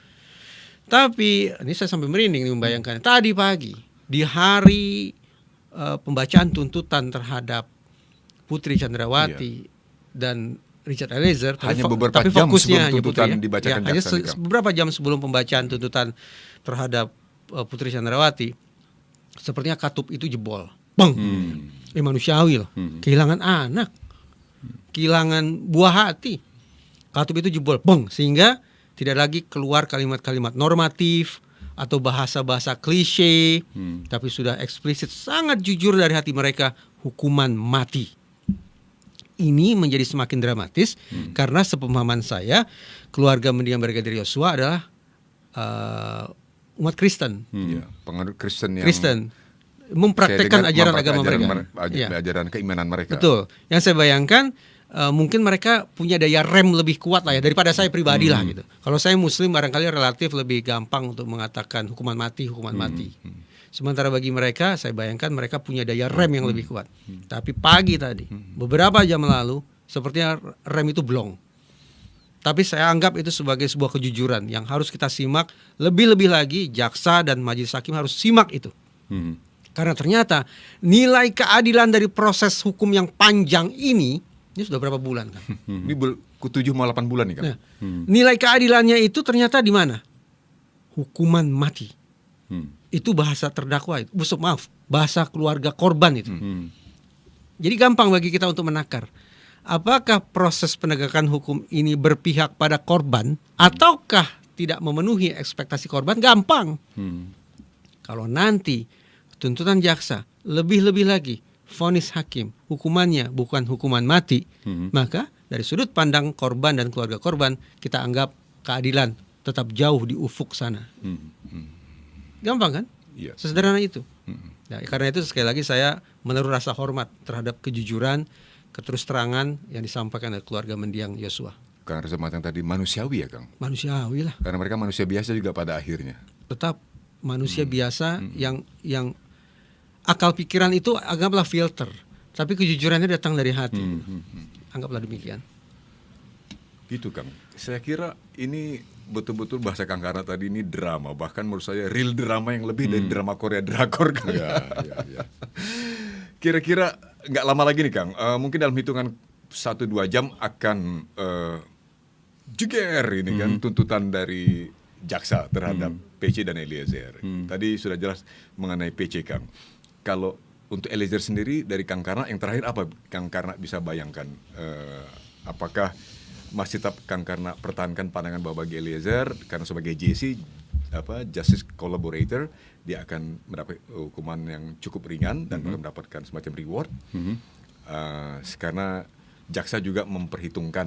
Tapi ini saya sampai merinding nih membayangkan. Tadi pagi di hari pembacaan tuntutan terhadap Putri Chandrawati dan Richard Eliezer, Hanya beberapa jam sebelum tuntutan dibacakan hanya jaksa, Kang. beberapa jam sebelum pembacaan tuntutan terhadap Putri Chandrawati, sepertinya katup itu jebol. Bang. Manusiawi loh. Kehilangan anak. Kehilangan buah hati. Katup itu jebol. Bang. Sehingga tidak lagi keluar kalimat-kalimat normatif atau bahasa-bahasa klise, tapi sudah eksplisit, sangat jujur dari hati mereka, hukuman mati. Ini menjadi semakin dramatis karena sepemahaman saya, keluarga mendiang Brigadir Yosua adalah umat Kristen. Ya, penganut Kristen yang Kristen mempraktekkan saya ajaran dengar agama mereka. mempraktekkan Iya. ajaran keimanan mereka. Betul. Yang saya bayangkan mungkin mereka punya daya rem lebih kuat lah ya daripada saya pribadi lah gitu. Kalau saya Muslim barangkali relatif lebih gampang untuk mengatakan hukuman mati. Sementara bagi mereka, saya bayangkan mereka punya daya rem yang lebih kuat. Tapi pagi tadi, beberapa jam lalu, sepertinya rem itu blong. Tapi saya anggap itu sebagai sebuah kejujuran yang harus kita simak. Lebih-lebih lagi, jaksa dan majelis hakim harus simak itu. Karena ternyata nilai keadilan dari proses hukum yang panjang ini sudah berapa bulan kan? Ini 7 mau 8 bulan nih kan. Nah, nilai keadilannya itu ternyata di mana? Hukuman mati. Itu bahasa terdakwa itu. Bahasa keluarga korban itu. Jadi gampang bagi kita untuk menakar. Apakah proses penegakan hukum ini berpihak pada korban ataukah tidak memenuhi ekspektasi korban? Gampang. Kalau nanti tuntutan jaksa lebih-lebih lagi vonis hakim hukumannya bukan hukuman mati, maka dari sudut pandang korban dan keluarga korban kita anggap keadilan tetap jauh di ufuk sana. Gampang kan? Iya. Sesederhana itu. Nah, karena itu sekali lagi saya menaruh rasa hormat terhadap kejujuran, keterus-terangan yang disampaikan oleh keluarga mendiang Yosua. Kang Reza mengatakan tadi manusiawi ya Kang. Manusiawi lah. Karena mereka manusia biasa juga pada akhirnya. Tetap manusia biasa yang akal pikiran itu anggaplah filter, tapi kejujurannya datang dari hati. Anggaplah demikian. Gitu Kang. Saya kira ini betul-betul bahasa Kang Karna tadi ini drama, bahkan menurut saya real drama yang lebih dari drama Korea drakor Kang. Ya. Kira-kira nggak lama lagi nih Kang, mungkin dalam hitungan 1-2 jam akan jeger ini kan tuntutan dari jaksa terhadap PC dan Eliezer. Tadi sudah jelas mengenai PC Kang. Kalau untuk Eliezer sendiri dari Kang Karna yang terakhir apa Kang Karna bisa bayangkan? Apakah masih tetap Kang Karna pertahankan pandangan bahwa bagi Eliezer karena sebagai JC Justice Collaborator dia akan mendapat hukuman yang cukup ringan dan mendapatkan semacam reward karena jaksa juga memperhitungkan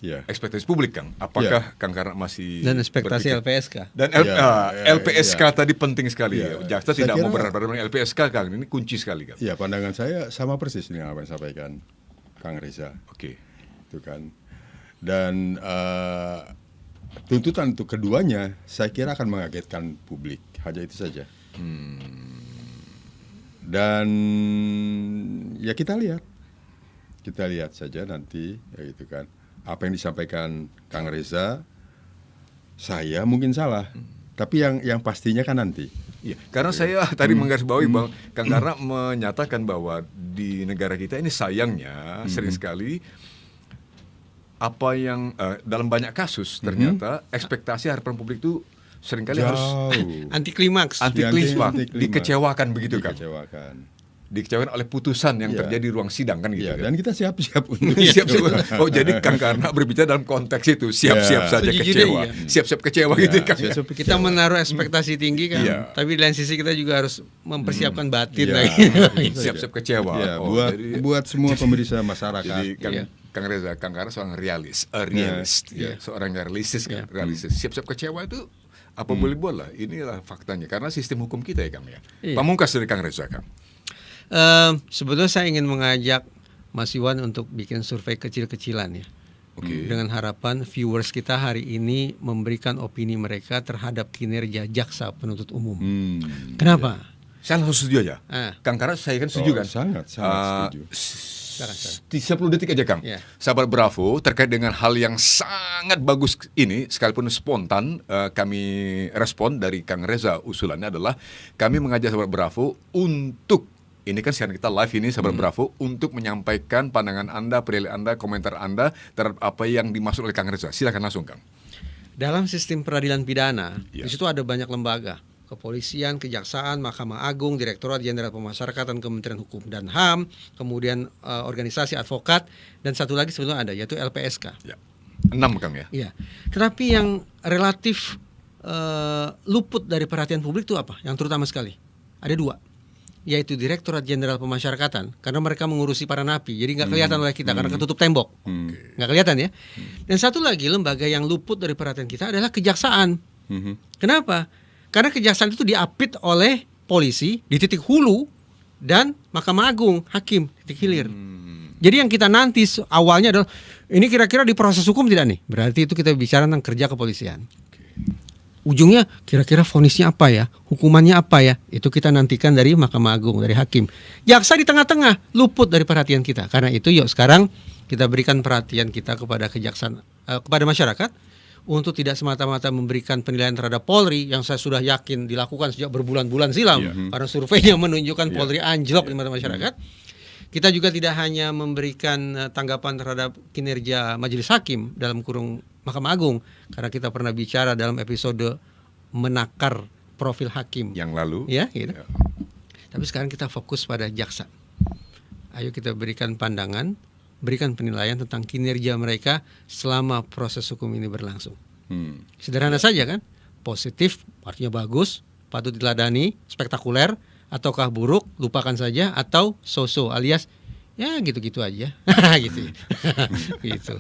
ekspektasi publik Kang. Apakah Kang Karna masih Dan ekspektasi berpikir- LPSK. dan LPSK tadi penting sekali ya. Jaksa Saya tidak mau kira- berhadapan dengan LPSK Kang. Ini kunci sekali Kang. Ya, pandangan saya sama persis dengan apa yang disampaikan Kang Reza. Oke. Itu kan. Dan tuntutan untuk keduanya saya kira akan mengagetkan publik. Hanya itu saja. Dan ya kita lihat saja nanti ya gitu kan. Apa yang disampaikan Kang Reza, saya mungkin salah. Tapi yang pastinya kan nanti. Iya, karena saya tadi menggarisbawahi bahwa Kang Karna menyatakan bahwa di negara kita ini sayangnya sering sekali apa yang dalam banyak kasus ternyata ekspektasi harapan publik itu seringkali harus Anti klimaks. anti klimaks, Anti-klimaks. dikecewakan begitu kan. Dikecewakan oleh putusan yang Iya. terjadi di ruang sidang kan gitu Ya, kan. dan kita siap-siap untuk Siap-siap. Oh, jadi Kang Karna berbicara dalam konteks itu, siap-siap Ya. saja Sejujurnya kecewa. iya. Siap-siap kecewa gitu Kang. siap-siap Kita menaruh ekspektasi tinggi kan, Iya. tapi di lain sisi kita juga harus mempersiapkan batin Iya. lagi. Siap-siap kecewa. Ya, Oh, buat semua pemirsa masyarakat. jadi Kang Iya. Kang Reza, Kang Kara seorang realis, seorang yang realistis kan, realistis. Siap-siap kecewa itu apa boleh buat lah. Inilah faktanya karena sistem hukum kita ya Kang ya. Iya. Pamungkas dari Kang Reza Kang. Sebetulnya saya ingin mengajak Mas Iwan untuk bikin survei kecil-kecilan ya. Oke. Dengan harapan viewers kita hari ini memberikan opini mereka terhadap kinerja jaksa penuntut umum. Kenapa? Saya langsung setuju aja. Kang Kara saya kan setuju kan? Sangat setuju. Di 10 detik aja Kang. Ya. Sahabat Bravo terkait dengan hal yang sangat bagus ini sekalipun spontan kami respon dari Kang Reza usulannya adalah kami mengajak sahabat Bravo untuk ini kan siaran kita live ini sahabat Bravo untuk menyampaikan pandangan Anda, penilaian Anda, komentar Anda terhadap apa yang dimaksud oleh Kang Reza. Silakan langsung Kang. Dalam sistem peradilan pidana, Ya. di situ ada banyak lembaga. Kepolisian, Kejaksaan, Mahkamah Agung, Direktorat Jenderal Pemasyarakatan, Kementerian Hukum dan HAM, kemudian organisasi advokat, dan satu lagi sebetulnya ada yaitu LPSK. Ya. 6 Kang ya. Iya. Tetapi yang relatif luput dari perhatian publik itu apa? Yang terutama sekali ada 2, yaitu Direktorat Jenderal Pemasyarakatan karena mereka mengurusi para napi, jadi nggak kelihatan oleh kita karena ketutup tembok, nggak kelihatan ya. Dan satu lagi lembaga yang luput dari perhatian kita adalah Kejaksaan. Kenapa? Karena Kejaksaan itu diapit oleh polisi di titik hulu dan Mahkamah Agung, hakim titik hilir. Jadi yang kita nanti awalnya adalah ini kira-kira di proses hukum tidak nih? Berarti itu kita bicara tentang kerja kepolisian. Ujungnya kira-kira vonisnya apa ya? Hukumannya apa ya? Itu kita nantikan dari Mahkamah Agung, dari hakim. Jaksa di tengah-tengah luput dari perhatian kita. Karena itu yuk sekarang kita berikan perhatian kita kepada kejaksaan, kepada masyarakat untuk tidak semata-mata memberikan penilaian terhadap Polri yang saya sudah yakin dilakukan sejak berbulan-bulan silam karena surveinya menunjukkan Polri anjlok di mata masyarakat. Kita juga tidak hanya memberikan tanggapan terhadap kinerja majelis hakim dalam kurung Mahkamah Agung karena kita pernah bicara dalam episode menakar profil hakim Yang lalu. ya gitu. Tapi sekarang kita fokus pada jaksa. Ayo kita berikan pandangan, berikan penilaian tentang kinerja mereka selama proses hukum ini berlangsung. Sederhana saja kan? Positif artinya bagus, patut diteladani, spektakuler, ataukah buruk, lupakan saja, atau so-so alias ya gitu-gitu aja. Gitu. Gitu.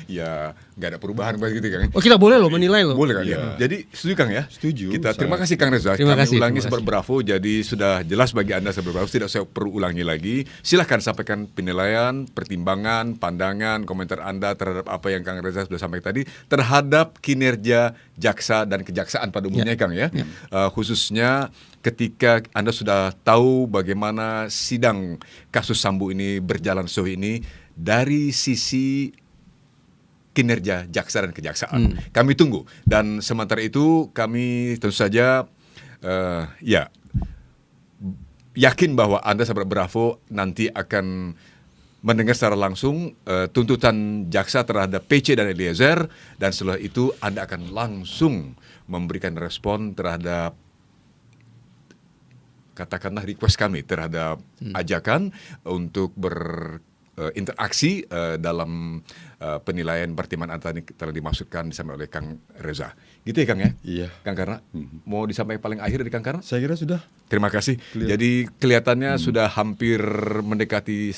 Ya nggak ada perubahan begitu Kang. Oh, kita boleh loh menilai loh. Boleh Kang Iya. ya. Jadi setuju Kang ya? Setuju, Kita terima sangat. kasih Kang Reza. Terima Kami kasih, ulangi terima Sahabat Bravo. Jadi sudah jelas bagi Anda Sahabat Bravo, tidak saya perlu ulangi lagi. Silahkan sampaikan penilaian, pertimbangan, pandangan, komentar Anda terhadap apa yang Kang Reza sudah sampaikan tadi terhadap kinerja jaksa dan kejaksaan pada umumnya Kang ya. Khususnya ketika Anda sudah tahu bagaimana sidang kasus Sambo ini berjalan sejauh ini dari sisi kinerja jaksa dan kejaksaan. Kami tunggu dan sementara itu kami tentu saja yakin bahwa Anda sahabat Bravo nanti akan mendengar secara langsung tuntutan jaksa terhadap PC dan Eliezer dan setelah itu Anda akan langsung memberikan respon terhadap katakanlah request kami terhadap ajakan untuk berinteraksi dalam penilaian pertimbangan Anda telah dimaksudkan disampaikan oleh Kang Reza. Gitu ya Kang ya? Iya. Kang Karna, mau disampaikan paling akhir dari Kang Karna? Saya kira sudah. Terima kasih. Clear. Jadi kelihatannya sudah hampir mendekati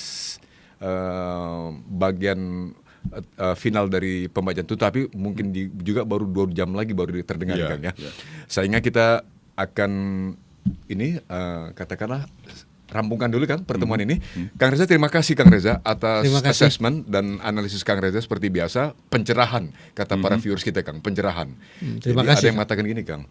bagian final dari pembacaan itu, tapi mungkin juga baru 2 jam lagi baru terdengar Iya, Kang ya. iya. Sayangnya kita akan ini katakanlah rampungkan dulu Kang pertemuan ini. Kang Reza, terima kasih Kang Reza atas Terima kasih. assessment dan analisis Kang Reza seperti biasa, pencerahan kata para viewers kita Kang, pencerahan. Terima Jadi kasih, ada yang mengatakan gini Kang,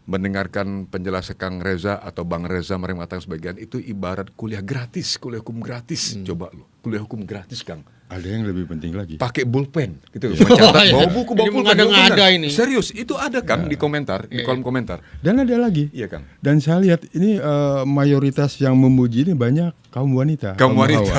mendengarkan penjelasan Kang Reza atau Bang Reza mereka mengatakan sebagian itu ibarat kuliah gratis, kuliah hukum gratis. Coba lo, kuliah hukum gratis Kang. Ada yang lebih penting lagi. Pakai pulpen gitu, mencatat iya. bawa buku, bawa Ini pulpen. mengada-ngada benar. ini. Serius, itu ada Kang di komentar, di kolom komentar. Dan ada lagi. Iya Kang. Dan saya lihat ini mayoritas yang memuji ini banyak kaum wanita. Kaum hawa. wanita.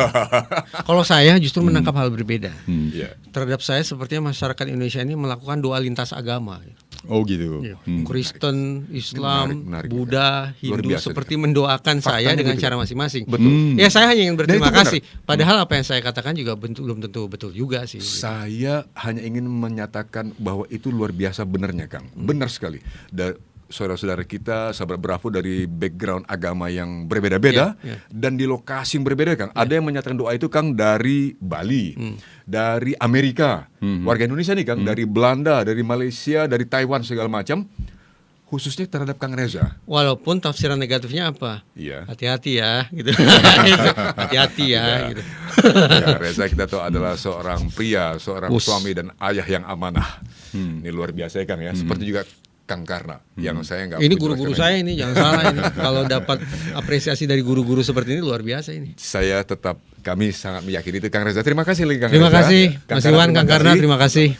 Kalau saya justru menangkap hal berbeda. Iya. Terhadap saya sepertinya masyarakat Indonesia ini melakukan doa lintas agama. Oh gitu. Kristen, Islam, Menarik, Buddha, Luar Hindu biasa, seperti mendoakan saya Faktanya dengan begitu. cara masing-masing. Betul. Ya saya hanya ingin berterima Dan itu kasih. Padahal apa yang saya katakan juga belum tentu betul juga sih. Saya hanya ingin menyatakan bahwa itu luar biasa benarnya Kang. Benar sekali. saudara-saudara kita, sahabat Bravo dari background agama yang berbeda-beda dan di lokasi yang berbeda, Kang. Ada yang menyatakan doa itu, Kang, dari Bali, dari Amerika, warga Indonesia nih, Kang, dari Belanda, dari Malaysia, dari Taiwan segala macam, khususnya terhadap Kang Reza. Walaupun tafsiran negatifnya apa? Iya. Hati-hati ya, gitu. Hati-hati ya, gitu. Ya, Reza kita tahu adalah seorang pria, seorang suami dan ayah yang amanah. Ini luar biasa ya, Kang ya. Seperti juga Kang Karna yang saya nggak. Ini guru-guru saya ini, jangan salah ini. Kalau dapat apresiasi dari guru-guru seperti ini luar biasa ini. Kami sangat meyakini itu, Kang Reza. Terima kasih lagi, Kang Terima Reza. kasih, Kang Mas Iwan, Kang Karna, terima kasih.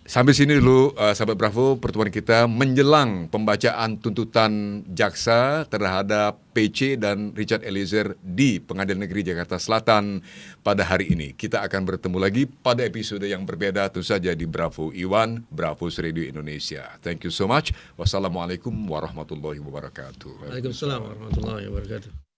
Sampai sini dulu, sahabat Bravo, pertemuan kita menjelang pembacaan tuntutan jaksa terhadap PC dan Richard Eliezer di Pengadilan Negeri Jakarta Selatan pada hari ini. Kita akan bertemu lagi pada episode yang berbeda, tentu saja di Bravo Iwan, Bravo Radio Indonesia. Thank you so much. Wassalamualaikum warahmatullahi wabarakatuh. Waalaikumsalam warahmatullahi wabarakatuh.